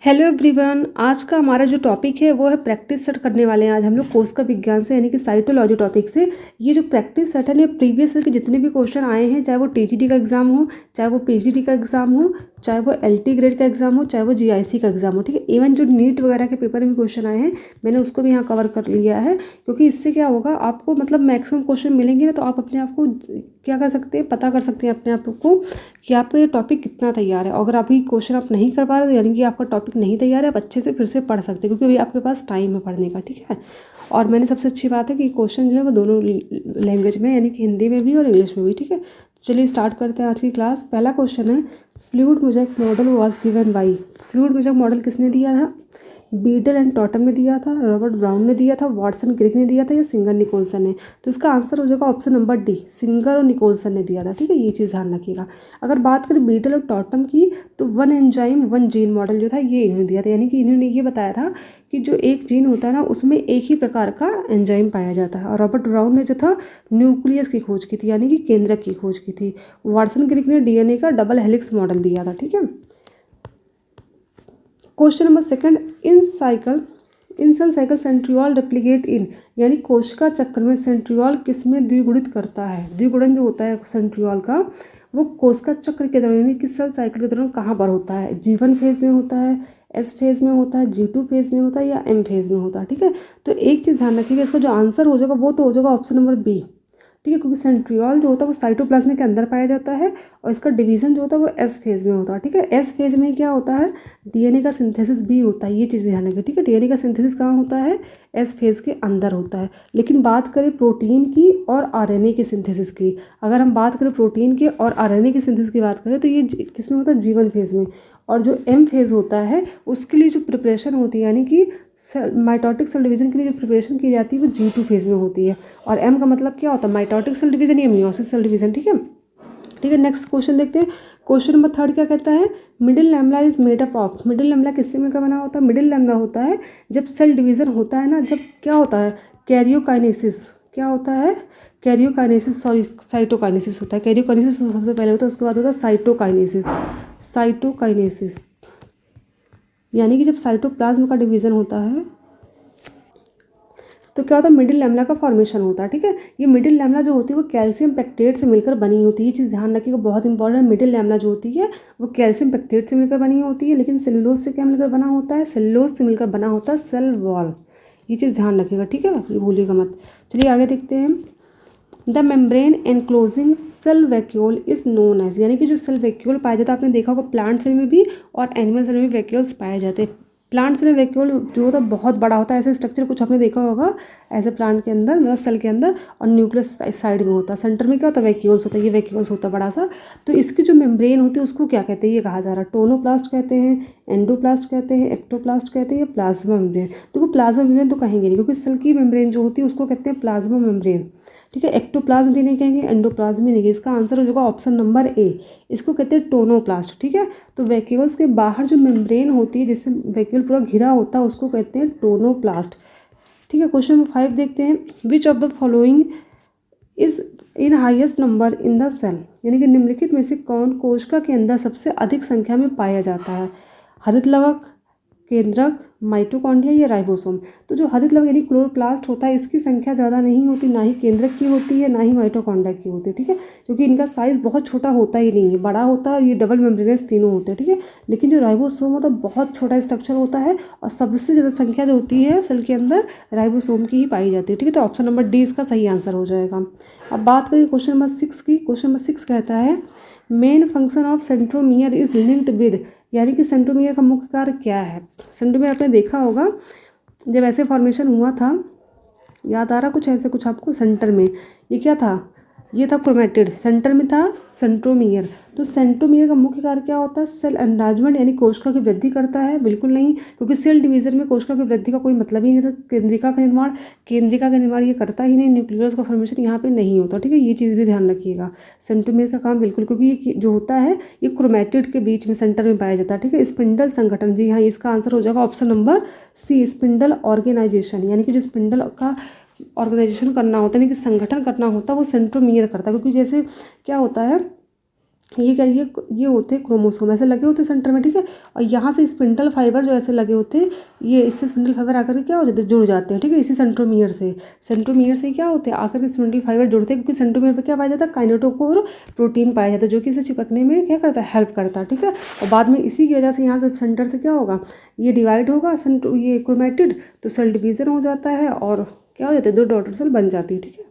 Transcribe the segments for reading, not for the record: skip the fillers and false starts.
Hello everyone. आज का हमारा जो टॉपिक है वो है प्रैक्टिस सेट करने वाले हैं। आज हम लोग कोशिका विज्ञान से यानी कि साइटोलॉजी टॉपिक से ये जो प्रैक्टिस सेट है ये प्रीवियस ईयर के जितने भी क्वेश्चन आए हैं, चाहे वो टीजीटी का एग्जाम हो, चाहे वो पीजीटी का एग्जाम हो, चाहे वो एलटी ग्रेड का एग्जाम हो, चाहे वो जीआईसी का एग्जाम हो, ठीक है। इवन जो नीट वगैरह के पेपर में क्वेश्चन आए हैं मैंने उसको भी यहाँ कवर कर लिया है, क्योंकि इससे क्या होगा आपको मतलब मैक्सिमम क्वेश्चन मिलेंगे ना, तो आप अपने आप को क्या कर सकते हैं, पता कर सकते हैं अपने आप को कि आपका ये टॉपिक कितना तैयार है। अगर अभी क्वेश्चन आप नहीं कर पा रहे यानी कि आपका टॉपिक नहीं तैयार है, आप अच्छे से फिर से पढ़ सकते हैं, क्योंकि अभी आपके पास टाइम है पढ़ने का, ठीक है। और मैंने सबसे अच्छी बात है कि क्वेश्चन जो है वो दोनों लैंग्वेज में यानी कि हिंदी में भी और इंग्लिश में भी, ठीक है। चलिए स्टार्ट करते हैं आज की क्लास। पहला क्वेश्चन है, fluid mosaic model was given by. Fluid mosaic model किसने दिया था? बीडल एंड टॉटम ने दिया था, रॉबर्ट ब्राउन ने दिया था, वाटसन क्रिक ने दिया था, या सिंगर निकोलसन ने। तो इसका आंसर हो जाएगा ऑप्शन नंबर डी, सिंगर और निकोलसन ने दिया था, ठीक है। ये चीज़ ध्यान रखिएगा। अगर बात करें बीडल और टॉटम की, तो one enzyme one gene model जो था ये इन्होंने दिया था, यानी कि इन्होंने ये बताया था कि जो एक जीन होता है ना उसमें एक ही प्रकार का एंजाइम पाया जाता है। और रॉबर्ट ब्राउन ने जो था न्यूक्लियस की खोज की थी, यानी कि केंद्रक की खोज की थी। वाटसन क्रिक ने डीएनए का डबल हेलिक्स मॉडल दिया था, ठीक है। क्वेश्चन नंबर सेकंड, इन सेल साइकिल सेंट्रियोल रेप्लिकेट इन, यानी कोशिका चक्र में सेंट्रियोल किस में द्विगुणित करता है? द्विगुणन जो होता है सेंट्रियोल का वो कोशिका चक्र के दौरान यानी कि सेल साइकिल के दौरान कहाँ पर होता है? G1 फेज में होता है, एस फेज में होता है, G2 फेज में होता है, या एम फेज में होता है, ठीक है। तो एक चीज़ ध्यान रखिएगा, इसका जो आंसर हो जाएगा वो तो हो जाएगा ऑप्शन नंबर बी, ठीक है, क्योंकि सेंट्रियोल जो होता है वो साइटोप्लाज्म के अंदर पाया जाता है और इसका डिवीजन जो होता है वो एस फेज में होता है, ठीक है। एस फेज में क्या होता है, डीएनए का सिंथेसिस भी होता है, ये चीज़ भी ध्यान रखिए, ठीक है। डीएनए का सिंथेसिस कहाँ होता है? एस फेज के अंदर होता है। लेकिन बात करें प्रोटीन की और आरएनए की सिंथेसिस की, अगर हम बात करें प्रोटीन के और आरएनए की सिंथेसिस की बात करें तो ये किस में होता है? G1 फेज में। और जो एम फेज होता है उसके लिए जो प्रिपरेशन होती है यानी कि माइटोटिक सेल डिवीजन के लिए जो प्रिपरेशन की जाती है वो G2 फेज में होती है। और एम का मतलब क्या होता है? माइटोटिक सेल डिवीजन या मियोसिस सेल डिवीजन, ठीक है। ठीक है, नेक्स्ट क्वेश्चन देखते हैं। क्वेश्चन नंबर थर्ड क्या कहता है? Middle lambda is made up of. Middle lambda किससे मिलकर बना होता है? मिडिल लैम्बडा होता है जब सेल डिवीजन होता है ना, जब क्या होता है? कैरियोकाइनेसिस। क्या होता है? कैरियोकाइनेसिस, सॉरी साइटोकाइनेसिस होता है। कैरियोकाइनेसिस सबसे पहले होता है, उसके बाद होता है साइटोकाइनेसिस। साइटोकाइनेसिस यानी कि जब साइटोप्लाज्म का डिवीजन होता है तो क्या होता है? मिडिल लैम्बडा का फॉर्मेशन होता है, ठीक है। ये मिडिल लैम्बडा जो होती है वो कैल्शियम पेक्टेट से मिलकर बनी होती है। ये चीज़ ध्यान रखिएगा, बहुत इंपॉर्टेंट। मिडिल लैम्बडा जो होती है वो कैल्शियम पेक्टेट से मिलकर बनी होती है, लेकिन सेलुलोज से क्या मिलकर बना होता है? सेलुलोज से मिलकर बना होता है सेल वॉल। ये चीज़ ध्यान रखिएगा, ठीक है, ये भूलिएगा मत। चलिए आगे देखते हैं। The membrane enclosing cell vacuole is known as, यानी कि जो सेल वैक्यूल पाया जाता है, आपने देखा होगा प्लांट सेल में भी और एनिमल सेल में भी वैक्यूल्स पाए जाते हैं। प्लांट सेल में वैक्यूल जो होता है बहुत बड़ा होता है, ऐसे स्ट्रक्चर कुछ आपने देखा होगा ऐसे प्लांट के अंदर, मतलब सेल के अंदर, और न्यूक्लियस साइड में होता है, सेंटर में क्या होता है? वैक्यूल्स होता है। ये वैक्यूल्स होता है बड़ा सा। तो इसकी जो मेम्ब्रेन होती है उसको क्या कहते हैं? ये कहा जा रहा है टोनोप्लास्ट कहते हैं, एंडोप्लास्ट कहते हैं, एक्टोप्लास्ट कहते हैं, या प्लाज्मा मेम्ब्रेन। तो प्लाज्मा मेम्ब्रेन तो कहेंगे नहीं, क्योंकि सेल की मेम्ब्रेन जो होती है उसको कहते हैं प्लाज्मा मेम्ब्रेन, ठीक है। एक्टोप्लाज्म भी नहीं कहेंगे, एंडोप्लाज्म भी नहीं कहेंगे। इसका आंसर हो जाएगा ऑप्शन नंबर ए, इसको कहते हैं टोनोप्लास्ट, ठीक है। तो वैक्यूल्स के बाहर जो मेम्ब्रेन होती है जिससे वैक्यूल पूरा घिरा होता है उसको कहते हैं टोनोप्लास्ट, ठीक है। क्वेश्चन नंबर 5 देखते हैं। Which of the following is in highest number in the cell, यानी कि निम्नलिखित में से कौन कोशिका के अंदर सबसे अधिक संख्या में पाया जाता है? हरित लवक, केंद्रक, माइटोकॉन्ड्रिया, या राइबोसोम। तो जो हरित लवक यानी क्लोरोप्लास्ट होता है इसकी संख्या ज़्यादा नहीं होती, ना ही केंद्रक की होती है, ना ही माइटोकॉन्ड्रिया की होती है, ठीक है, क्योंकि इनका साइज़ बहुत छोटा होता ही नहीं है, बड़ा होता है। ये डबल मेम्ब्रेनस तीनों होते हैं, ठीक है। लेकिन जो राइबोसोम होता है बहुत छोटा स्ट्रक्चर होता है और सबसे ज़्यादा संख्या जो होती है सेल के अंदर राइबोसोम की ही पाई जाती है, ठीक है। तो ऑप्शन नंबर डी इसका सही आंसर हो जाएगा। अब बात करें क्वेश्चन नंबर 6 की। क्वेश्चन नंबर 6 कहता है main function of centromere is linked with, यानी कि सेंट्रोमियर का मुख्य कार्य क्या है? सेंट्रोमियर आपने देखा होगा जब ऐसे फॉर्मेशन हुआ था, याद आ रहा कुछ ऐसे कुछ आपको? सेंटर में ये क्या था? ये था क्रोमेटिड, सेंटर में था सेंट्रोमियर। तो सेंट्रोमियर का मुख्य कार्य क्या होता है? सेल एनलार्जमेंट, यानी कोशिका की वृद्धि करता है? बिल्कुल नहीं, क्योंकि सेल डिवीजन में कोशिका की वृद्धि का कोई मतलब ही नहीं था। केंद्रिका का निर्माण ये करता ही नहीं, न्यूक्लियस का फॉर्मेशन यहाँ पे नहीं होता, ठीक है। ये चीज़ भी ध्यान रखिएगा, सेंट्रोमियर का काम बिल्कुल, क्योंकि ये जो होता है ये क्रोमेटिड के बीच में सेंटर में पाया जाता है, ठीक है। स्पिंडल संगठन, जी हाँ, इसका आंसर हो जाएगा option number C, spindle organisation, यानी कि जो स्पिंडल का ऑर्गेनाइजेशन करना होता है, यानी कि संगठन करना होता है, वो सेंट्रोमियर करता है। क्योंकि जैसे क्या होता है ये क्या, ये होते हैं क्रोमोसोम, ऐसे लगे होते हैं सेंटर में, ठीक है। और यहाँ से स्पिंडल फाइबर जो ऐसे लगे होते हैं, ये इससे स्पिंडल फाइबर आकर के क्या हो जाते हैं, जुड़ जाते हैं, ठीक है। इसी सेंट्रोमियर से क्या होते हैं, आकर के स्पिंडल फाइबर जुड़ते हैं, क्योंकि सेंट्रोमियर पे क्या पाया जाता है, काइनेटोकोर प्रोटीन पाया जाता है, जो कि इसे चिपकने में क्या करता है, हेल्प करता है, ठीक है। और बाद में इसी की वजह से यहाँ से सेंटर से क्या होगा, ये डिवाइड होगा ये क्रोमेटिड, तो सेल डिवीजन हो जाता है और क्या हो जाता है, 2 डॉटर सेल बन जाती है, ठीक है।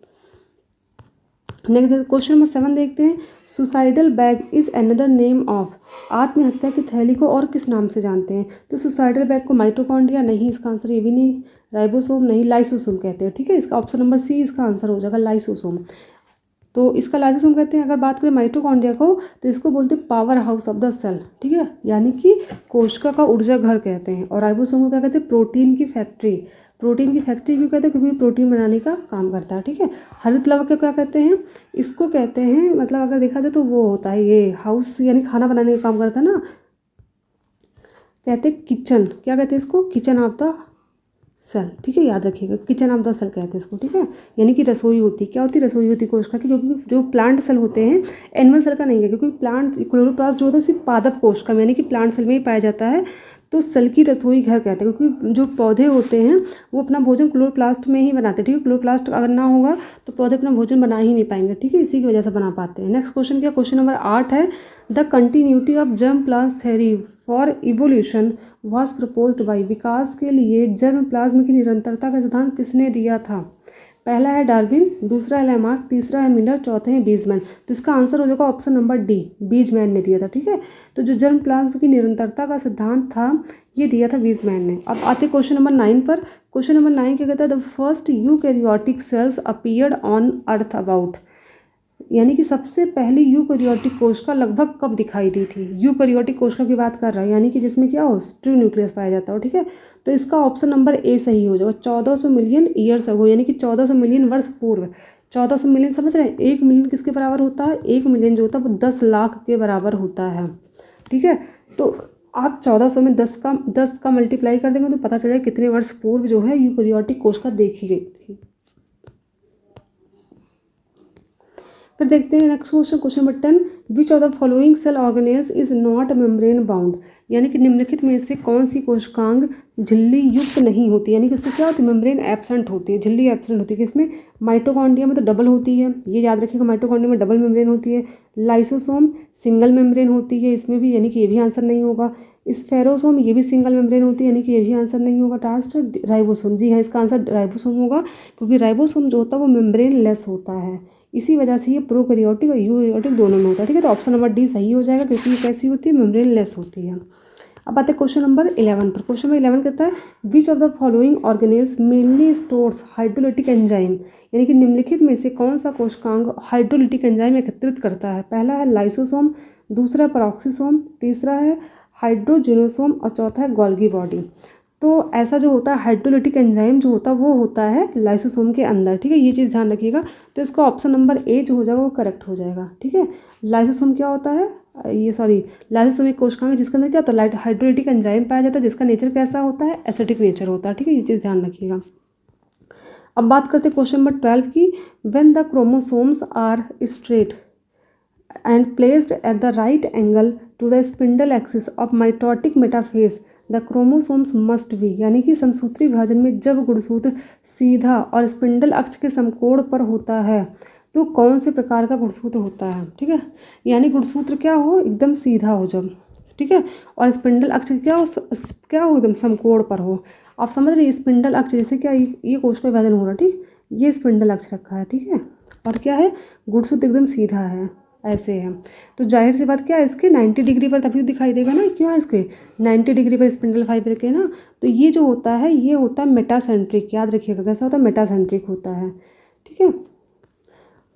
नेक्स्ट क्वेश्चन नंबर 7 देखते हैं। Suicidal bag is another name of, आत्महत्या की थैली को और किस नाम से जानते हैं। तो सुसाइडल बैग को माइटोकॉन्ड्रिया नहीं, इसका आंसर ये भी नहीं, राइबोसोम नहीं, लाइसोसोम कहते हैं, ठीक है। इसका ऑप्शन नंबर सी इसका आंसर हो जाएगा, लाइसोसोम। तो इसका लाइसोसोम कहते हैं। अगर बात करें माइटोकॉन्ड्रिया को, तो इसको बोलते हैं powerhouse of the cell, ठीक है, यानी कि कोशिका का ऊर्जा घर कहते हैं। और राइबोसोम को क्या कहते हैं, प्रोटीन की फैक्ट्री। प्रोटीन की फैक्ट्री क्यों कहते हैं, क्योंकि प्रोटीन बनाने का काम करता है, ठीक है। हरित लवक को क्या कहते हैं, इसको कहते हैं, मतलब अगर देखा जाए तो वो होता है ये हाउस, यानी खाना बनाने का काम करता है ना, कहते हैं किचन, क्या कहते हैं इसको, किचन ऑफ द सेल, ठीक है, याद रखिएगा, किचन ऑफ द सेल कहते हैं इसको, ठीक है। यानी कि रसोई होती, क्या होती है, रसोई होती कोशिका की, क्योंकि जो प्लांट सेल होते हैं, एनिमल सेल का नहीं है, क्योंकि प्लांट क्लोरोप्लास्ट जो होता है सिर्फ पादप कोशिका में, यानी कि प्लांट सेल में ही पाया जाता है। तो सेल की रसोई घर कहते हैं, क्योंकि जो पौधे होते हैं वो अपना भोजन क्लोरोप्लास्ट में ही बनाते हैं, ठीक है। क्लोरोप्लास्ट अगर ना होगा तो पौधे अपना भोजन बना ही नहीं पाएंगे, ठीक है, इसी की वजह से बना पाते हैं। नेक्स्ट क्वेश्चन क्या, क्वेश्चन नंबर 8 है। The continuity of germ plasm theory for evolution was proposed by, विकास के लिए जर्म प्लाज्म की निरंतरता का सिद्धांत किसने दिया था। पहला है डार्विन, दूसरा है लैमार्क, तीसरा है मिलर, चौथे है बीजमैन। तो इसका आंसर हो जाएगा ऑप्शन नंबर डी, बीजमैन ने दिया था, ठीक है। तो जो जर्म प्लाज्म की निरंतरता का सिद्धांत था, ये दिया था बीजमैन ने। अब आते क्वेश्चन नंबर 9 पर। क्वेश्चन नंबर 9 क्या कहता है, the first eukaryotic cells appeared on earth about, यानी कि सबसे पहली यूकैरियोटिक कोशिका लगभग कब दिखाई दी थी। यूकैरियोटिक कोशिका की बात कर रहा है, यानी कि जिसमें क्या हो, ट्रू न्यूक्लियस पाया जाता हो, ठीक है। तो इसका ऑप्शन नंबर ए सही हो जाएगा, 1400 मिलियन ईयर्स अगो, यानी कि 1400 मिलियन वर्ष पूर्व। 1400 मिलियन समझ रहे हैं, 1 मिलियन किसके बराबर होता है, 1 मिलियन जो होता है वो 10 लाख के बराबर होता है, ठीक है। तो आप 1400 में 10 का मल्टीप्लाई कर देंगे तो पता चलेगा कितने वर्ष पूर्व जो है यूकैरियोटिक कोशिका देखी गई थी। फिर देखते हैं next question, question number 10। Which of the following cell organelles is not membrane bound, यानी कि निम्नलिखित में से कौन सी कोशिकांग झिल्ली युक्त नहीं होती, यानी कि उसमें क्या होती है, मेम्ब्रेन एब्सेंट होती है, झिल्ली एब्सेंट होती है। किसमें, माइटोकॉन्ड्रिया में तो डबल होती है, ये याद रखिएगा, माइटोकॉन्ड्रिया में डबल मेम्ब्रेन होती है। लाइसोसोम सिंगल मेम्ब्रेन होती है, इसमें भी, यानी कि ये भी आंसर नहीं होगा। स्फेरोसोम ये भी सिंगल मेम्ब्रेन होती है, यानी कि ये भी आंसर नहीं होगा। लास्ट राइबोसोम, जी हाँ, इसका आंसर राइबोसोम होगा, क्योंकि राइबोसोम जो होता है वो मेम्ब्रेन लेस होता है, इसी वजह से ये प्रोकैरियोटिक और यूकैरियोटिक दोनों में होता है, ठीक है। तो ऑप्शन नंबर डी सही हो जाएगा, क्योंकि ये कैसी होती है, मेम्ब्रेन लेस होती है। अब आते हैं क्वेश्चन नंबर 11 पर। क्वेश्चन नंबर 11 कहता है, which of the following organelles mainly stores hydrolytic enzyme, यानी कि निम्नलिखित में से कौन सा कोशिकांग हाइड्रोलिटिक एंजाइम एकत्रित करता है। पहला है लाइसोसोम, दूसरा पेरोक्सिसोम, तीसरा है हाइड्रोजिनोसोम और चौथा है गोल्गी बॉडी। तो ऐसा जो होता है हाइड्रोलिटिक एंजाइम जो होता है वो होता है लाइसोसोम के अंदर, ठीक है, ये चीज़ ध्यान रखिएगा। तो इसका ऑप्शन नंबर ए जो हो जाएगा वो करेक्ट हो जाएगा, ठीक है। लाइसोसोम क्या होता है, लाइसोसोम एक कोशिकांग है जिसके अंदर क्या होता है, हाइड्रोलिटिक एंजाइम पाया जाता है, जिसका नेचर कैसा होता है, एसिडिक नेचर होता है, ठीक है, ये चीज़ ध्यान रखिएगा। अब बात करते हैं क्वेश्चन नंबर 12 की। When the chromosomes are straight and placed at the right angle to the spindle axis of mitotic metaphase the chromosomes must be, यानी कि समसूत्री विभाजन में जब गुणसूत्र सीधा और स्पिंडल अक्ष के समकोण पर होता है तो कौन से प्रकार का गुणसूत्र होता है, ठीक है। यानी गुणसूत्र क्या हो, एकदम सीधा हो जब, ठीक है, और स्पिंडल अक्ष क्या हो एकदम समकोण पर हो। आप समझ रहे, स्पिंडल अक्ष जैसे क्या, ये कोशिका विभाजन हो रहा है, ठीक, ये स्पिंडल अक्ष रखा है, ठीक है, और क्या है, गुणसूत्र एकदम सीधा है, ऐसे है। तो जाहिर सी बात क्या है, इसके 90 डिग्री पर तभी तो दिखाई देगा ना, क्यों है इसके 90 डिग्री पर स्पिंडल फाइबर के ना। तो ये जो होता है ये होता है मेटासेंट्रिक, याद रखिएगा कैसा होता है, मेटासेंट्रिक होता है, ठीक है।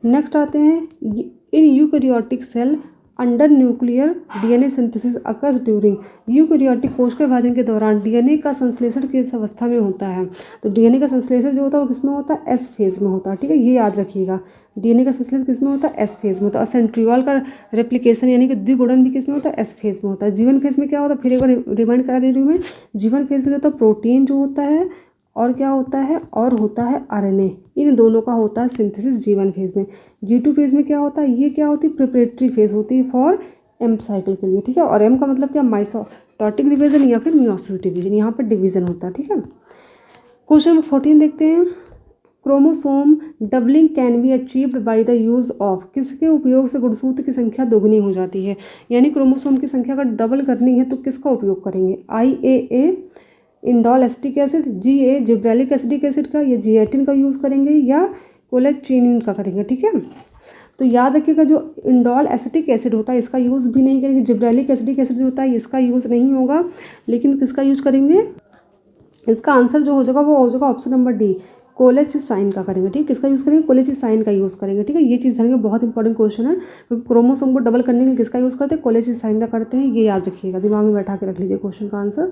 नेक्स्ट आते हैं, in eukaryotic cell under nuclear DNA synthesis occurs during, eukaryotic कोशिका विभाजन के दौरान डीएनए का संश्लेषण किस अवस्था में होता है। तो डीएनए का संश्लेषण जो होता है वो किस में होता है, एस फेज में होता है, ठीक है, ये याद रखिएगा। डीएनए का संश्लेषण किस में होता है, एस फेज में होता है। और सेंट्रियोल का रेप्लिकेशन यानी कि द्विगुणन भी किस में होता है, एस फेज में होता है। जीवन फेज में क्या होता है, फिर एक बार रिमाइंड करा दे रही हूँ मैं, जीवन फेज में होता है प्रोटीन जो होता है और क्या होता है, और होता है आरएनए। इन दोनों का होता है सिंथेसिस G1 फेज में। G2 फेज में क्या होता है, ये क्या होती है, प्रिपरेटरी फेज होती है फॉर एम साइकिल के लिए, ठीक है। और एम का मतलब क्या, माइटोटिक डिवीजन या फिर मियोसिस डिवीजन, यहाँ पर डिवीजन होता है, ठीक है। क्वेश्चन नंबर 14 देखते हैं। Chromosome doubling can be achieved by the use of, किसके उपयोग से गुणसूत्र की संख्या दोगुनी हो जाती है। यानी क्रोमोसोम की संख्या अगर डबल करनी है तो किसका उपयोग करेंगे, IAA indole acetic acid, GA gibberellic acidic acid का, या जिएटिन का यूज़ करेंगे, या कोलेचिनिन का करेंगे, ठीक है। तो याद रखिएगा जो इंडोल एसिटिक एसिड होता है इसका यूज़ भी नहीं करेंगे, जिब्रेलिक एसिडिक एसिड जो होता है इसका यूज़ नहीं होगा, लेकिन किसका यूज़ करेंगे, इसका आंसर जो हो जाएगा वो हो जाएगा ऑप्शन नंबर डी, कोलेचिसाइन का करेंगे, ठीक है। किसका यूज़ करेंगे, कोलेचिसाइन का यूज़ करेंगे, ठीक है। ये चीज़ ध्यान रखिए, बहुत इंपॉर्टेंट क्वेश्चन है, क्योंकि क्रोमोसोम को डबल करने के लिए किसका यूज़ करते हैं, कोलेचिसाइन का करते हैं, ये याद रखिएगा, दिमाग में बैठा के रख लीजिए क्वेश्चन का आंसर।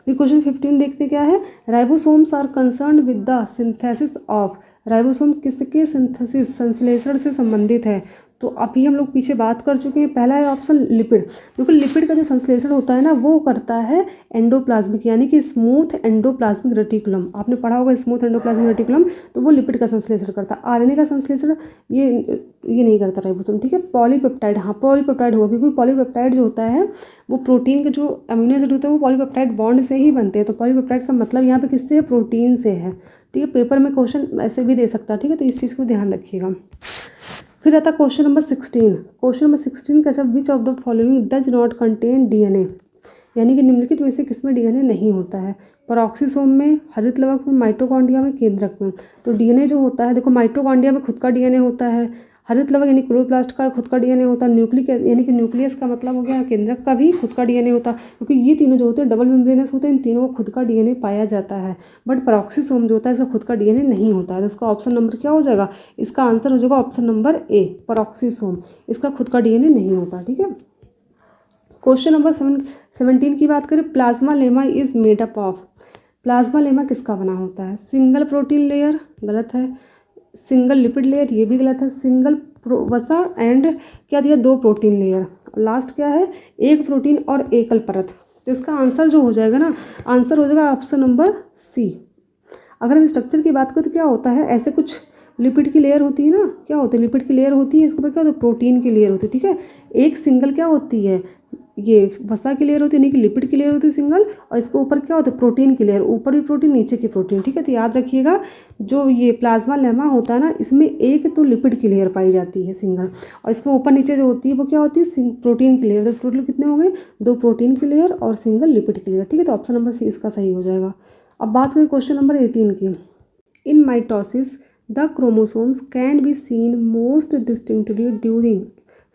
फिर क्वेश्चन 15 देखते क्या है, ribosomes are concern with the synthesis of, ribosome किसके सिंथेसिस संश्लेषण से संबंधित है। तो अभी हम लोग पीछे बात कर चुके हैं, पहला है ऑप्शन लिपिड। देखो लिपिड का जो संश्लेषण होता है ना वो करता है एंडोप्लाज्मिक, यानी कि स्मूथ एंडोप्लाज्मिक रेटिकुलम, आपने पढ़ा होगा स्मूथ एंडोप्लाज्मिक रेटिकुलम, तो वो लिपिड का संश्लेषण करता है। आरएनए का संश्लेषण ये नहीं करता राइबोसोम, ठीक है। पॉलीपेप्टाइड, हाँ पॉलीपेप्टाइड होगा, क्योंकि पॉलीपेप्टाइड जो होता है वो प्रोटीन के जो अमीनो एसिड होते हैं वो पॉलीपेप्टाइड बॉन्ड से ही बनते हैं। तो पॉलीपेप्टाइड का मतलब यहाँ पे किससे है, प्रोटीन से है, ठीक है। पेपर में क्वेश्चन ऐसे भी दे सकता है, ठीक है, तो इस चीज़ को ध्यान रखिएगा। फिर आता क्वेश्चन नंबर 16। क्वेश्चन नंबर 16 कैसा, विच of the following does not contain DNA, यानी कि निम्नलिखित में से किसमें डीएनए नहीं होता है, पेरोक्सिसोम में, हरित लवक में, माइटोकॉन्ड्रिया में, केंद्रक में। तो डीएनए जो होता है, देखो माइटोकॉन्ड्रिया में खुद का डीएनए होता है, हरित लवक यानी क्लोरोप्लास्ट का खुद का डीएनए होता है, न्यूक्लिक यानी कि न्यूक्लियस का मतलब हो गया, केंद्रक का भी खुद का डीएनए होता है, क्योंकि ये तीनों जो होते हैं डबल मेम्ब्रेनस होते हैं, इन तीनों को खुद का डीएनए पाया जाता है। बट पेरोक्सिसोम जो होता है इसका खुद का डीएनए नहीं होता है। तो इसका ऑप्शन नंबर क्या हो जाएगा, इसका आंसर हो जाएगा ऑप्शन नंबर ए, पेरोक्सिसोम, इसका खुद का डीएनए नहीं होता, ठीक है। क्वेश्चन नंबर 17 की बात करें, plasma lemma is made up of, plasma lemma किसका बना होता है, सिंगल प्रोटीन लेयर, गलत है, सिंगल लिपिड लेयर, ये भी गलत है, सिंगल वसा एंड क्या दिया, 2 प्रोटीन लेयर, लास्ट क्या है, 1 प्रोटीन और एकल परत। तो इसका आंसर जो हो जाएगा ना, आंसर हो जाएगा ऑप्शन नंबर सी। अगर हम स्ट्रक्चर की बात करें तो क्या होता है, ऐसे कुछ लिपिड की लेयर होती है ना, क्या होती है, लिपिड की लेयर होती है, इसके ऊपर क्या होता है, प्रोटीन की लेयर होती है, ठीक है। एक सिंगल क्या होती है, ये वसा की लेयर होती है, यानी कि लिपिड की लेयर होती है सिंगल, और इसके ऊपर क्या होता है, प्रोटीन की लेयर, ऊपर भी प्रोटीन नीचे की प्रोटीन, ठीक है। तो याद रखिएगा जो ये प्लाज्मा लेमा होता है ना, इसमें एक तो लिपिड की लेयर पाई जाती है सिंगल, और इसके ऊपर नीचे जो होती है वो क्या होती है, प्रोटीन की लेयर। तो टोटल कितने हो गए, 2 प्रोटीन की लेयर और सिंगल लिपिड की लेयर, ठीक है। तो ऑप्शन नंबर सी इसका सही हो जाएगा। अब बात करें क्वेश्चन नंबर 18 की, in mitosis the chromosomes can be seen most distinctly during,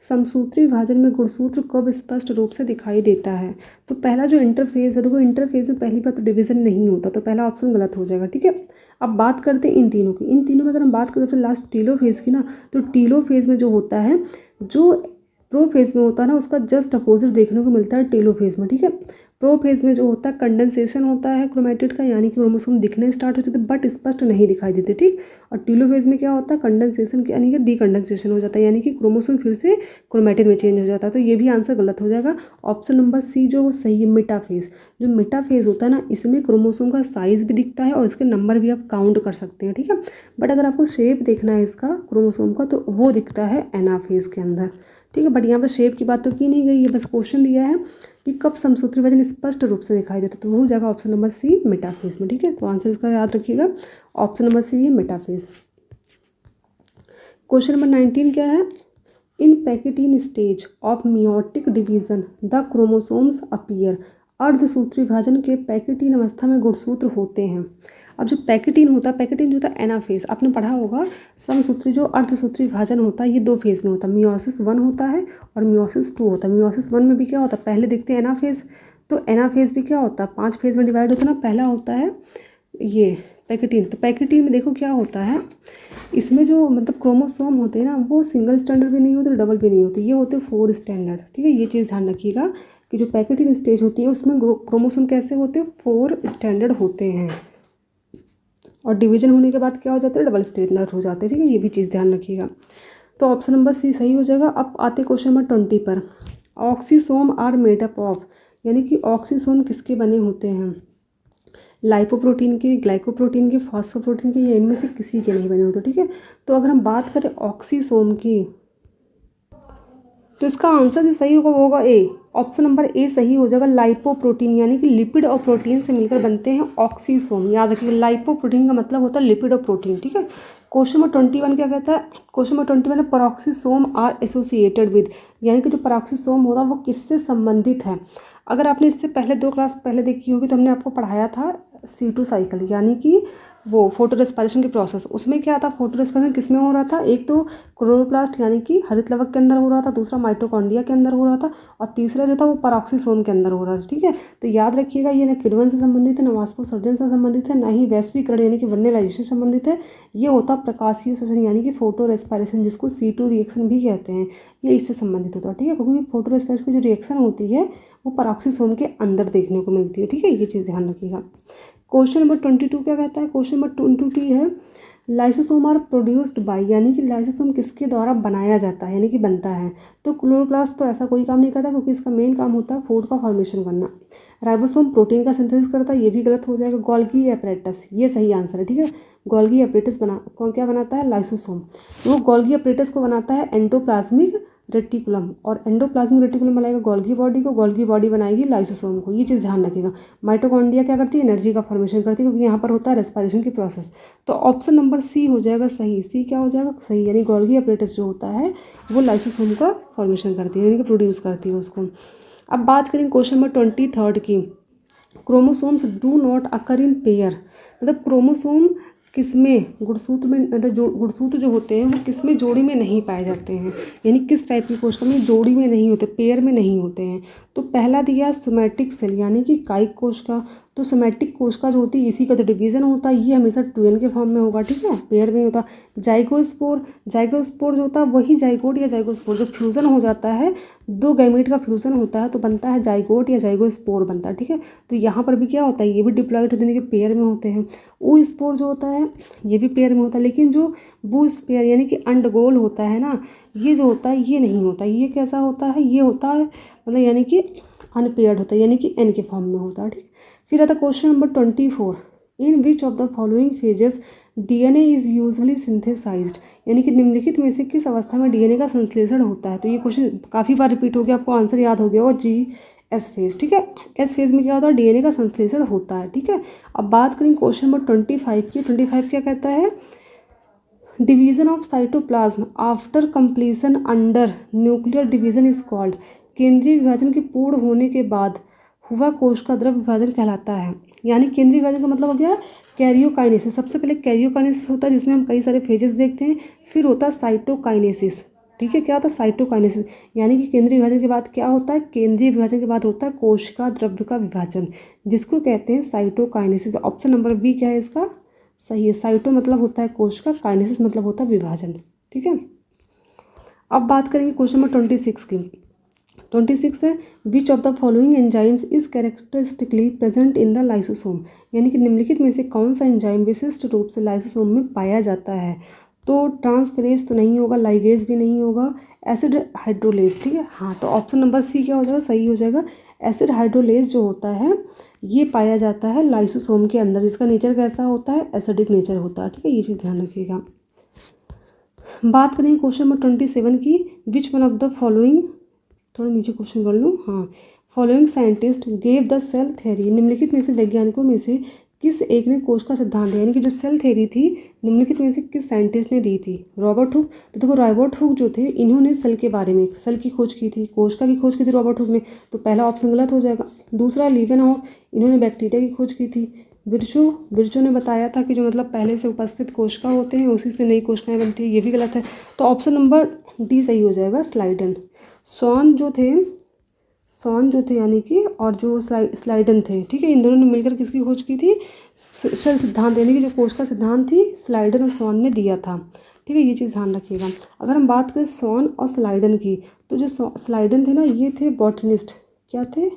समसूत्री विभाजन में गुणसूत्र कब स्पष्ट रूप से दिखाई देता है। तो पहला जो इंटरफेज है, देखो इंटरफेज में पहली बात तो डिवीजन नहीं होता, तो पहला ऑप्शन गलत हो जाएगा, ठीक है। अब बात करते हैं इन तीनों की, इन तीनों में अगर हम बात करें तो लास्ट टीलोफेज की ना, तो टीलोफेज में जो होता है, जो प्रोफेज में होता है ना उसका जस्ट अपोजिट देखने को मिलता है टेलोफेज में, ठीक है। प्रोफेज में जो होता है कंडेंसेशन होता है क्रोमेटिड का, यानी कि क्रोमोसोम दिखने स्टार्ट हो जाते हैं बट स्पष्ट नहीं दिखाई देते, ठीक। और टीलोफेज में क्या होता है, कंडेंसेशन यानी कि डीकंडेंसेशन हो जाता है, यानी कि क्रोमोसोम फिर से क्रोमेटिड में चेंज हो जाता है। तो ये भी आंसर गलत हो जाएगा, ऑप्शन नंबर सी जो वो सही है, मेटाफेज। जो मेटाफेज होता है ना, इसमें क्रोमोसोम का साइज भी दिखता है और इसके नंबर भी आप काउंट कर सकते हैं, ठीक है। बट अगर आपको शेप देखना है इसका क्रोमोसोम का, तो वो दिखता है एनाफेज के अंदर, ठीक है। बट यहाँ पर शेप की बात तो की नहीं गई है, बस क्वेश्चन दिया है कि कब समसूत्री विभाजन स्पष्ट रूप से दिखाई देता है, तो वो हो जाएगा ऑप्शन नंबर सी, मेटाफेज में, ठीक है। तो आंसर इसका याद रखिएगा, ऑप्शन नंबर सी है मेटाफेज। क्वेश्चन नंबर 19 क्या है, in pachytene stage of meiotic division the chromosomes appear, अर्धसूत्री विभाजन के पैकेटीन अवस्था में गुणसूत्र होते हैं। अब जो पैकेटीन होता है, पैकेटीन जो होता है एनाफेज, आपने पढ़ा होगा, समसूत्री जो अर्धसूत्री विभाजन होता है ये 2 फेज में होता है, मियोसिस 1 होता है और मियोसिस 2 होता है। मियोसिस 1 में भी क्या होता है, पहले देखते हैं एनाफेज, तो एनाफेज भी क्या होता है, 5 फेज में डिवाइड होता है ना। पहला होता है ये पैकेटीन, तो पैकेटीन में देखो क्या होता है, इसमें जो मतलब क्रोमोसोम होते हैं ना वो सिंगल स्टैंडर्ड भी नहीं होते, डबल भी नहीं होते, ये होते 4 स्टैंडर्ड, ठीक है। ये चीज़ ध्यान रखिएगा कि जो पैकेटीन स्टेज होती है उसमें क्रोमोसोम कैसे होते हैं, 4 स्टैंडर्ड होते हैं, और डिवीजन होने के बाद क्या हो जाता है, डबल स्टैंडर्ड हो जाते हैं, ठीक है। ये भी चीज़ ध्यान रखिएगा। तो ऑप्शन नंबर सी सही हो जाएगा। अब आते क्वेश्चन नंबर 20 पर, oxysome are made up of, यानी कि ऑक्सीसोम किसके बने होते हैं, लाइपोप्रोटीन के, ग्लाइकोप्रोटीन के, फॉस्फोप्रोटीन के, या इनमें से किसी के नहीं बने होते। ठीक है, तो अगर हम बात करें ऑक्सीसोम की, तो इसका आंसर जो सही होगा वो होगा ए, ऑप्शन नंबर ए सही हो जाएगा। लाइपोप्रोटीन यानी कि लिपिड और प्रोटीन से मिलकर बनते हैं ऑक्सीसोम। याद रखिए, लाइपोप्रोटीन का मतलब होता है लिपिड और प्रोटीन। ठीक है, क्वेश्चन नंबर 21 क्या कहता है? क्वेश्चन नंबर 21 है पेरोक्सीसोम आर एसोसिएटेड विद, यानी कि जो पेरोक्सीसोम होता है वो किससे संबंधित है? अगर आपने इससे पहले 2 क्लास पहले देखी होगी तो हमने आपको पढ़ाया था C2 साइकिल, यानी कि वो फोटो रेस्पिरेशन की प्रोसेस। उसमें क्या था, फोटो रेस्पिरेशन किस में हो रहा था? एक तो क्लोरोप्लास्ट यानी कि हरित लवक के अंदर हो रहा था, दूसरा माइटोकॉन्ड्रिया के अंदर हो रहा था, और तीसरा जो था वो पेरोक्सीसोम के अंदर हो रहा था। ठीक है, तो याद रखिएगा ये न किण्वन से संबंधित है, न वाष्पोत्सर्जन से संबंधित है, न ही वैश्वीकरण यानी कि वर्नेलाइजेशन से संबंधित है। ये होता प्रकाशीय श्वसन यानी कि फोटो रेस्पिरेशन, जिसको C2 रिएक्शन भी कहते हैं, ये इससे संबंधित होता है। ठीक है, क्योंकि फोटो रेस्पिरेशन की जो रिएक्शन होती है वो पेरोक्सीसोम के अंदर देखने को मिलती है। ठीक है, ये चीज़ ध्यान रखिएगा। क्वेश्चन नंबर 22 क्या कहता है? क्वेश्चन नंबर 22 है लाइसोसोम आर प्रोड्यूस्ड बाय, यानी कि लाइसोसोम किसके द्वारा बनाया जाता है यानी कि बनता है? तो क्लोरोप्लास्ट तो ऐसा कोई काम नहीं करता, क्योंकि इसका मेन काम होता है फूड का फॉर्मेशन करना। राइबोसोम प्रोटीन का सिंथेसिस करता है, ये भी गलत हो जाएगा। गोल्गी एपरेटस ये सही आंसर है। ठीक है, गोल्गी एपरेटस कौन क्या बनाता है? लाइसोसोम। वो गोल्गी एपरेटस को बनाता है एंडोप्लाज्मिक रेटिकुलम, और एंडोप्लाज्मिक रेटिकुलम बनाएगा गोल्गी बॉडी को, गोल्गी बॉडी बनाएगी लाइसोसोम को। ये चीज़ ध्यान रखिएगा। माइटोकॉन्ड्रिया क्या करती है? एनर्जी का फॉर्मेशन करती है, क्योंकि यहाँ पर होता है रेस्पिरेशन की प्रोसेस। तो ऑप्शन नंबर सी हो जाएगा सही। सी क्या हो जाएगा? सही, यानी गोल्गी एपरेटस जो होता है वो लाइसोसोम का फॉर्मेशन करती है, यानी कि प्रोड्यूस करती है उसको। अब बात करें क्वेश्चन नंबर 23 की, chromosomes do not occur in pair, मतलब क्रोमोसोम किसमें, गुणसूत्र में, मतलब जो गुणसूत्र जो होते हैं वो किसमें जोड़ी में नहीं पाए जाते हैं, यानी किस टाइप की कोशिका में जोड़ी में नहीं होते, पेयर में नहीं होते हैं? तो पहला दिया सोमैटिक सेल यानी कि कायिक कोशिका। तो सोमैटिक कोशिका जो होती है इसी का तो डिवीजन होता है, ये हमेशा 2n के फॉर्म में होगा। ठीक है, पेयर में होता। जाइगोस्पोर, जाइगोस्पोर जो होता है वही जाइगोट या जाइगोस्पोर, जो फ्यूज़न हो जाता है, 2 गैमेट का फ्यूज़न होता है तो बनता है जाइगोट या जाइगोस्पोर बनता है। ठीक है, तो यहाँ पर भी क्या होता है, ये भी डिप्लॉइड होते हैं कि पेयर में होते हैं। ओ स्पोर जो होता है ये भी पेयर में होता है, लेकिन जो बू स्पेयर यानी कि अंडगोल होता है ना, ये जो होता है ये नहीं होता। ये कैसा होता है? ये होता है मतलब यानी कि अनपेयर्ड होता है, यानी कि n के फॉर्म में होता है। ठीक, फिर आता question number 24, in which of the following phases DNA is usually synthesised, यानी कि निम्नलिखित में से किस अवस्था में DNA का संश्लेषण होता है? तो ये क्वेश्चन काफ़ी बार रिपीट हो गया, आपको आंसर याद हो गया होगा, G-S फेज। ठीक है, S फेज में क्या होता है? DNA का संश्लेषण होता है। ठीक है, अब बात करें क्वेश्चन नंबर 25 की। 25 क्या कहता है? Division of cytoplasm after completion under nuclear division is called, केंद्रीय विभाजन के पूर्ण होने के बाद हुआ कोश का द्रव विभाजन कहलाता है। यानी केंद्रीय विभाजन का मतलब हो गया कैरियोकाइनेसिस। सबसे पहले कैरियोकाइनेसिस होता है जिसमें हम कई सारे फेजेस देखते हैं, फिर होता है साइटोकाइनेसिस। ठीक है, क्या होता है? साइटोकाइनेसिस। यानी कि केंद्रीय विभाजन के बाद क्या होता है? केंद्रीय विभाजन के बाद होता है कोशिका द्रव्य का विभाजन, जिसको कहते हैं साइटोकाइनेसिस। ऑप्शन नंबर बी क्या है इसका? सही है। साइटो मतलब होता है कोशिका, काइनेसिस मतलब होता है विभाजन। ठीक है, अब बात करेंगे क्वेश्चन नंबर 26 की। 26 है which of the following enzymes is characteristically present in the lysosome, यानी कि निम्नलिखित में से कौन सा एंजाइम विशिष्ट रूप से लाइसोसोम में पाया जाता है? तो ट्रांसफेरेज तो नहीं होगा, लाइगेज भी नहीं होगा, एसिड हाइड्रोलेज। ठीक है, हाँ, तो ऑप्शन नंबर सी क्या हो जाएगा? सही हो जाएगा। एसिड हाइड्रोलेज जो होता है ये पाया जाता है लाइसोसोम के अंदर, जिसका नेचर कैसा होता है? एसिडिक नेचर होता है। ठीक है, ये चीज़ ध्यान रखिएगा। बात करें क्वेश्चन नंबर 27 की, which one of the following, थोड़ा नीचे क्वेश्चन कर लूँ, हाँ, following scientist gave the cell theory, निम्नलिखित में से वैज्ञानिकों में से किस एक ने कोश का सिद्धांत दिया, यानी कि जो सेल थ्योरी थी निम्नलिखित में से किस साइंटिस्ट ने दी थी? Robert Hooke. तो देखो रॉबर्ट हुक जो थे इन्होंने सेल के बारे में, सेल की खोज की थी, कोश का भी खोज की थी रॉबर्ट हुक ने, तो पहला ऑप्शन गलत हो जाएगा। दूसरा लीवेनहॉक, इन्होंने बैक्टीरिया की खोज की थी। विर्चो ने बताया था कि जो मतलब पहले से उपस्थित कोशिका होते हैं उसी से नई कोशिकाएं बनती है, ये भी गलत है। तो ऑप्शन नंबर डी सही हो जाएगा, स्लाइडन। सॉन जो थे यानी कि, और जो स्लाइडन थे, ठीक है, इन दोनों ने मिलकर किसकी खोज की थी? सेल सिद्धांत, यानी कि जो कोश का सिद्धांत थी स्लाइडन और सॉन ने दिया था। ठीक है, ये चीज़ ध्यान रखिएगा। अगर हम बात करें सॉन और स्लाइडन की, तो जो स्लाइडन थे ना ये थे बॉटनिस्ट। क्या थे?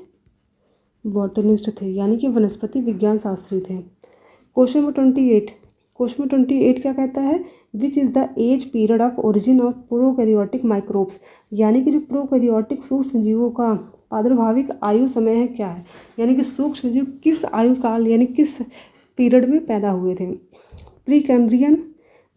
बॉटनिस्ट थे, यानी कि वनस्पति विज्ञान शास्त्री थे। क्वेश्चन नंबर 28 क्या कहता है? Which is the age period of origin of prokaryotic microbes, यानी कि जो प्रोकैरियोटिक सूक्ष्म जीवों का प्रादुर्भाविक आयु समय है क्या है, यानी कि सूक्ष्म जीव किस आयु काल यानी किस पीरियड में पैदा हुए थे। प्री कैम्ब्रियन,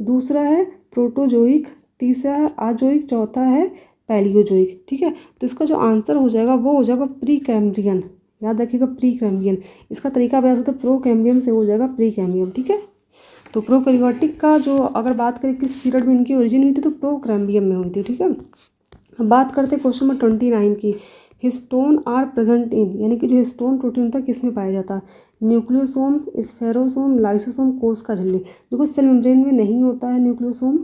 दूसरा है प्रोटोजोइक, तीसरा है आजोइक, चौथा है पैलियोजोइक। ठीक है, तो इसका जो आंसर हो जाएगा वो हो जाएगा प्री कैम्ब्रियन। याद रखिएगा प्री कैम्ब्रियन। इसका तरीका अभ्यास होता है प्रो कैम्ब्रियम से हो जाएगा प्री कैम्ब्रियम। ठीक है, तो प्रोकैरियोटिक का जो अगर बात करें किस पीरियड में इनकी ओरिजिन हुई थी तो प्रो कैम्ब्रियम में हुई थी। ठीक है, अब बात करते हैं क्वेश्चन नंबर 29 की। हिस्टोन आर प्रेजेंट इन, यानी कि जो हिस्टोन प्रोटीन होता है किस में पाया जाता है, न्यूक्लियोसोम, स्फेरोसोम, लाइसोसोम, कोश का झिल्ली। देखो सेल मेम्ब्रेन में नहीं होता है न्यूक्लियोसोम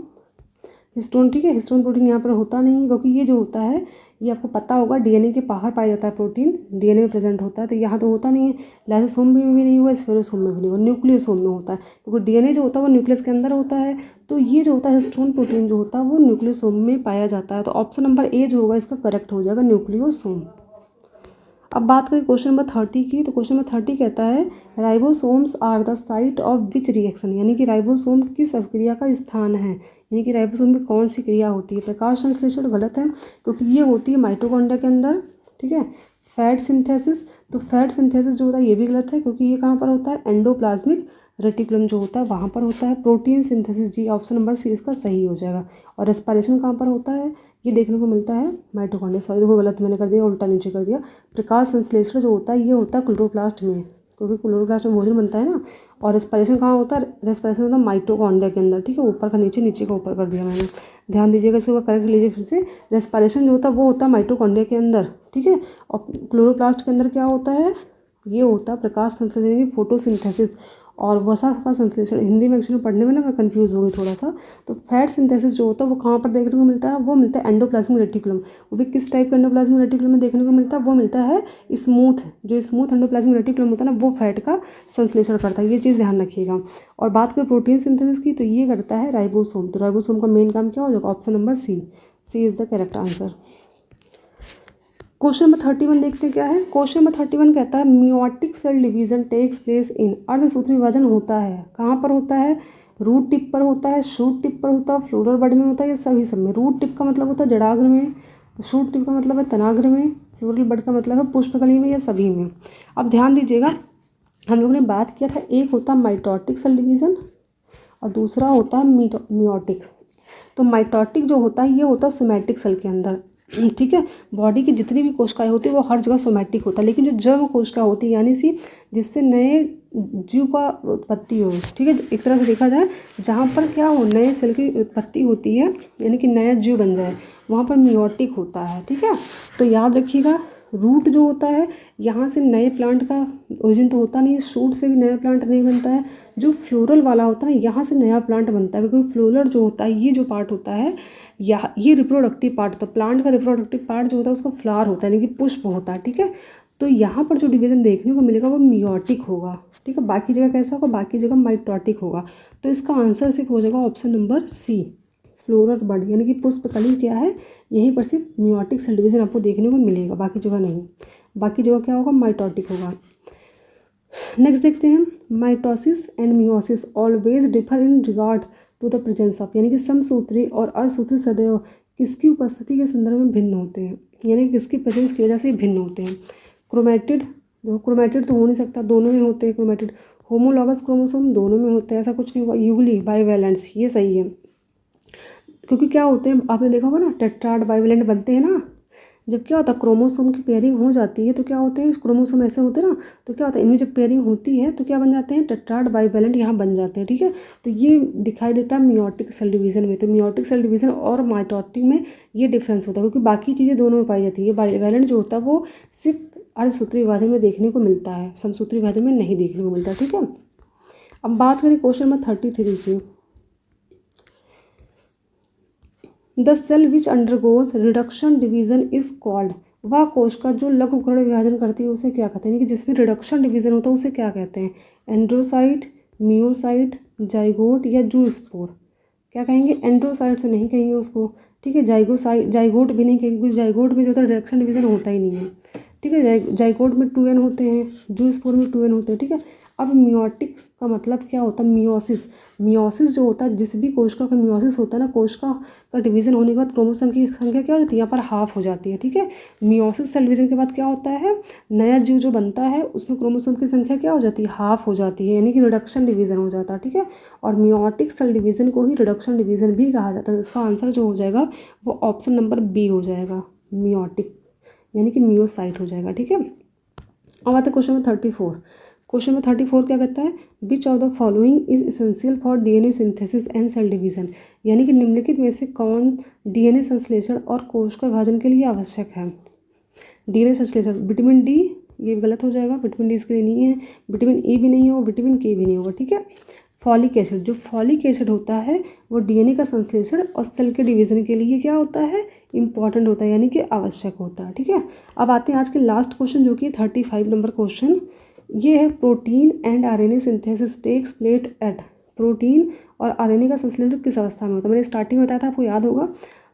हिस्टोन। ठीक है, हिस्टोन प्रोटीन यहाँ पर होता नहीं, क्योंकि ये जो होता है ये आपको पता होगा डीएनए के बाहर पाया जाता है प्रोटीन, डीएनए में प्रेजेंट होता है, तो यहाँ तो होता नहीं है। लाइसोसोम में भी नहीं हुआ, स्फेरोसोम में भी नहीं हुआ, न्यूक्लियोसोम में होता है, क्योंकि डीएनए जो होता है वो न्यूक्लियस के अंदर होता है। तो ये जो होता है हिस्टोन प्रोटीन जो होता है वो न्यूक्लियोसोम में पाया जाता है। तो ऑप्शन नंबर ए जो होगा इसका करेक्ट हो जाएगा, न्यूक्लियोसोम। अब बात करें क्वेश्चन नंबर 30 की, तो क्वेश्चन नंबर 30 कहता है ribosomes are the site of which reaction, यानी कि राइबोसोम किस अभिक्रिया का स्थान है, यानी कि राइबोसोम में कौन सी क्रिया होती है। प्रकाश संश्लेषण गलत है, क्योंकि ये होती है माइटोकॉन्ड्रिया के अंदर। ठीक है, फैट सिंथेसिस, तो फैट सिंथेसिस जो होता है ये भी गलत है, क्योंकि ये कहाँ पर होता है, एंडोप्लाज्मिक रेटिकुलम जो होता है वहाँ पर होता है। प्रोटीन सिंथेसिस, जी ऑप्शन नंबर सी इसका सही हो जाएगा। और रेस्पिरेशन कहाँ पर होता है, ये देखने को मिलता है माइटोकॉन्ड्रिया। सॉरी देखो गलत मैंने कर दिया, उल्टा नीचे कर दिया। प्रकाश संश्लेषण जो होता है ये होता है क्लोरोप्लास्ट में, क्योंकि क्लोरोप्लास्ट में भोजन बनता है ना। और रेस्पिरेशन कहाँ होता है, रेस्पिरेशन होता है माइटोकॉन्ड्रिया के अंदर। ठीक है, ऊपर का नीचे, नीचे का ऊपर कर दिया मैंने, ध्यान दीजिएगा, इसको करेक्ट लीजिए फिर से। रेस्पिरेशन जो होता है वो होता है माइटोकॉन्ड्रिया के अंदर। ठीक है, और क्लोरोप्लास्ट के अंदर क्या होता है, ये होता है प्रकाश संश्लेषण, फोटोसिंथेसिस। और वसा का संश्लेषण, हिंदी में एक्चुअली पढ़ने में ना मैं कंफ्यूज हो गई थोड़ा सा। तो फैट सिंथेसिस जो होता है वो कहाँ पर देखने को मिलता है, वो मिलता है एंडोप्लाज्मिक रेटिकुलम। वो भी किस टाइप का एंडोप्लाज्मिक रेटिकुलम में देखने को मिलता है, वो मिलता है स्मूथ, जो स्मूथ एंडोप्लाज्मिक रेटिकुलम होता है ना वो फैट का संश्लेषण करता है, ये चीज़ ध्यान रखिएगा। और बात करें प्रोटीन सिंथेसिस की, तो ये करता है राइबोसोम। तो राइबोसोम का मेन काम क्या हो जाएगा, option number C, C is the correct answer. Question number 31 देखते हैं क्या है। क्वेश्चन नंबर 31 कहता है meiotic cell division takes place in, अर्धसूत्री विभाजन होता है कहाँ पर होता है, रूट टिप पर होता है, शूट टिप पर होता है, फ्लोरल बड में होता है, या सभी सब में। रूट टिप का मतलब होता है जड़ाग्र में, शूट टिप का मतलब है तनाग्र में, फ्लोरल बड का मतलब है पुष्पकली में, या सभी में। अब ध्यान दीजिएगा, हम लोगों ने बात किया था एक होता है माइटोटिक सेल डिवीजन और दूसरा होता है मियोटिक। तो माइटोटिक जो होता है ये होता है सोमैटिक सेल के अंदर। ठीक है, बॉडी की जितनी भी कोशिकाएं होती है वो हर जगह सोमैटिक होता है, लेकिन जो जर्म कोशिका होती है यानी सी जिससे नए जीव का उत्पत्ति हो। ठीक है, एक तरह से देखा जाए जहाँ पर क्या हो, नए सेल की उत्पत्ति होती है यानी कि नया जीव बन जाए, वहाँ पर मियोटिक होता है। ठीक है, तो याद रखिएगा रूट जो होता है यहाँ से नए प्लांट का ओरिजिन तो होता नहीं है, शूट से भी नया प्लांट नहीं बनता है। जो फ्लोरल वाला होता है ना यहाँ से नया प्लांट बनता है, क्योंकि फ्लोरल जो होता है ये जो पार्ट होता है ये रिप्रोडक्टिव पार्ट होता है। प्लांट का रिप्रोडक्टिव पार्ट जो होता है उसका फ्लावर होता है यानी कि पुष्प होता है। ठीक है, तो यहाँ पर जो डिवीजन देखने को मिलेगा वो मियोटिक होगा। ठीक है, बाकी जगह कैसा होगा, बाकी जगह माइटोटिक होगा। तो इसका आंसर सिर्फ हो जाएगा ऑप्शन नंबर सी, फ्लोरल बड यानी कि पुष्पकली क्या है, यहीं पर सिर्फ मियोटिक सेल डिवीजन आपको देखने को मिलेगा, बाकी जगह नहीं। बाकी जगह क्या होगा, माइटोटिक होगा। नेक्स्ट देखते हैं, mitosis and meiosis always differ in regard to the presence of, यानी कि समसूत्री और अर्धसूत्री सदैव किसकी उपस्थिति के संदर्भ में भिन्न होते हैं, यानी कि किसकी प्रेजेंस की वजह से भिन्न होते हैं। क्रोमेटिड, देखो क्रोमेटिड तो हो नहीं सकता, दोनों में होते हैं क्रोमेटिड। होमोलॉगस क्रोमोसोम दोनों में होते हैं, ऐसा कुछ नहीं होगा। यूगली बाइवैलेंस, ये सही है, क्योंकि क्या होते हैं आपने देखा होगा ना, टेट्राड बाइवैलेंट बनते हैं ना। जब क्या होता है क्रोमोसोम की पेयरिंग हो जाती है तो क्या होते हैं, क्रोमोसोम ऐसे होते हैं ना, तो क्या होता है इनमें जब पेयरिंग होती है तो क्या बन जाते हैं, टेट्राड बाइवैलेंट यहाँ बन जाते हैं। ठीक है, तो ये दिखाई देता है मियोटिक सेल डिवीजन में। तो मियोटिक सेल डिवीजन और माइटोटिक में ये डिफरेंस होता है, क्योंकि बाकी चीज़ें दोनों में पाई जाती है। बाइवैलेंट जो होता है वो सिर्फ अर्धसूत्री विभाजन में देखने को मिलता है, समसूत्री विभाजन में नहीं देखने को मिलता। ठीक है, अब बात करें क्वेश्चन नंबर 33 की। The cell which undergoes reduction division is called, वह कोशिका जो लघुकर्ण विभाजन करती है उसे क्या कहते हैं, यानी कि जिसमें रिडक्शन डिवीजन होता है उसे क्या कहते हैं। एंड्रोसाइट, मियोसाइट, जाइगोट या जूस्पोर। क्या कहेंगे, एंड्रोसाइट तो नहीं कहेंगे उसको। ठीक है, जाइगोट भी नहीं कहेंगे, क्योंकि जाइगोट में जो होता है रिडक्शन डिवीजन होता ही नहीं है। ठीक है। जाइगोट में 2 N होते हैं, जूस्पोर में 2 N होते हैं, ठीक है। अब मियोटिक्स का मतलब क्या होता है, मियोसिस। मियोसिस जो होता है, जिस भी कोशिका का मियोसिस होता है ना, कोशिका का डिवीजन होने के बाद क्रोमोसोम की संख्या क्या हो जाती है, यहाँ पर हाफ हो जाती है, ठीक है। मियोसिस सेल डिवीजन के बाद क्या होता है, नया जीव जो बनता है उसमें क्रोमोसोम की संख्या क्या हो जाती है, हाफ हो जाती है, यानी कि रिडक्शन डिवीजन हो जाता है, ठीक है। और मियोटिक सेल डिवीजन को ही रिडक्शन डिवीजन भी कहा जाता है। इसका आंसर जो हो जाएगा वो ऑप्शन नंबर बी हो जाएगा, मियोटिक, यानी कि मियोसाइट हो जाएगा, ठीक है। अब आते हैं क्वेश्चन में 34। क्वेश्चन में 34 क्या कहता है, which of the following is essential for DNA synthesis and cell division, यानी कि निम्नलिखित में से कौन डीएनए संश्लेषण और कोशिका विभाजन के लिए आवश्यक है। डीएनए संश्लेषण, विटामिन डी, ये गलत हो जाएगा, विटामिन डी इसके लिए नहीं है, विटामिन ई भी नहीं होगा, विटामिन के भी नहीं होगा, ठीक है। फॉलिक एसिड, जो फॉलिक एसिड होता है वो डीएनए का संश्लेषण और सेल के डिवीजन के लिए क्या होता है, इंपॉर्टेंट होता है, यानी कि आवश्यक होता है, ठीक है। अब आते हैं आज के लास्ट क्वेश्चन जो कि 35 नंबर क्वेश्चन, ये है protein and RNA synthesis takes place at. Protein और आरएनए का संश्लेषण किस अवस्था में होता है, मैंने स्टार्टिंग में बताया था, आपको याद होगा।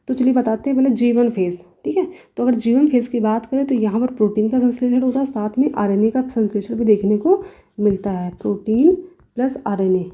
तो चलिए बताते हैं पहले G1 फेज, ठीक है। तो अगर G1 फेज की बात करें तो यहाँ पर प्रोटीन का संश्लेषण होता है, साथ में आरएनए का संश्लेषण भी देखने को मिलता है, प्रोटीन प्लस आरएनए,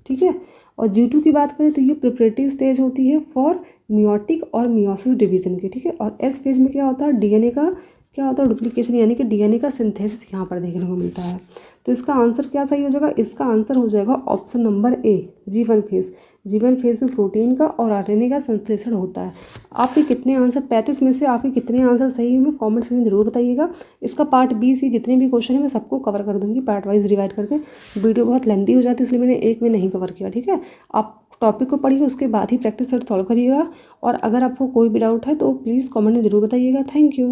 ठीक है। और G2 की बात करें तो ये प्रिपरेटरी स्टेज होती है फॉर मियोटिक और मियोसिस डिवीजन की, ठीक है। और एस फेज में क्या होता है, डीएनए का क्या होता है, डुप्लीकेशन, यानी कि डीएनए का सिंथेसिस यहाँ पर देखने को मिलता है। तो इसका आंसर क्या सही हो जाएगा, इसका आंसर हो जाएगा option number A, G1 phase. G1 phase में प्रोटीन का और आरएनए का संश्लेषण होता है। आपके कितने आंसर, 35 में से आपके कितने आंसर सही हैं, कॉमेंट सेक्शन में जरूर बताइएगा। इसका पार्ट बी सी जितने भी क्वेश्चन है मैं सबको कवर कर दूंगी पार्ट वाइज डिवाइड करके। वीडियो बहुत लेंदी हो जाती है इसलिए मैंने एक में नहीं कवर किया, ठीक है। आप टॉपिक को पढ़िए, उसके बाद ही प्रैक्टिस सेट सॉल्व करिएगा। और अगर आपको कोई भी डाउट है तो प्लीज़ कमेंट में ज़रूर बताइएगा। Thank you.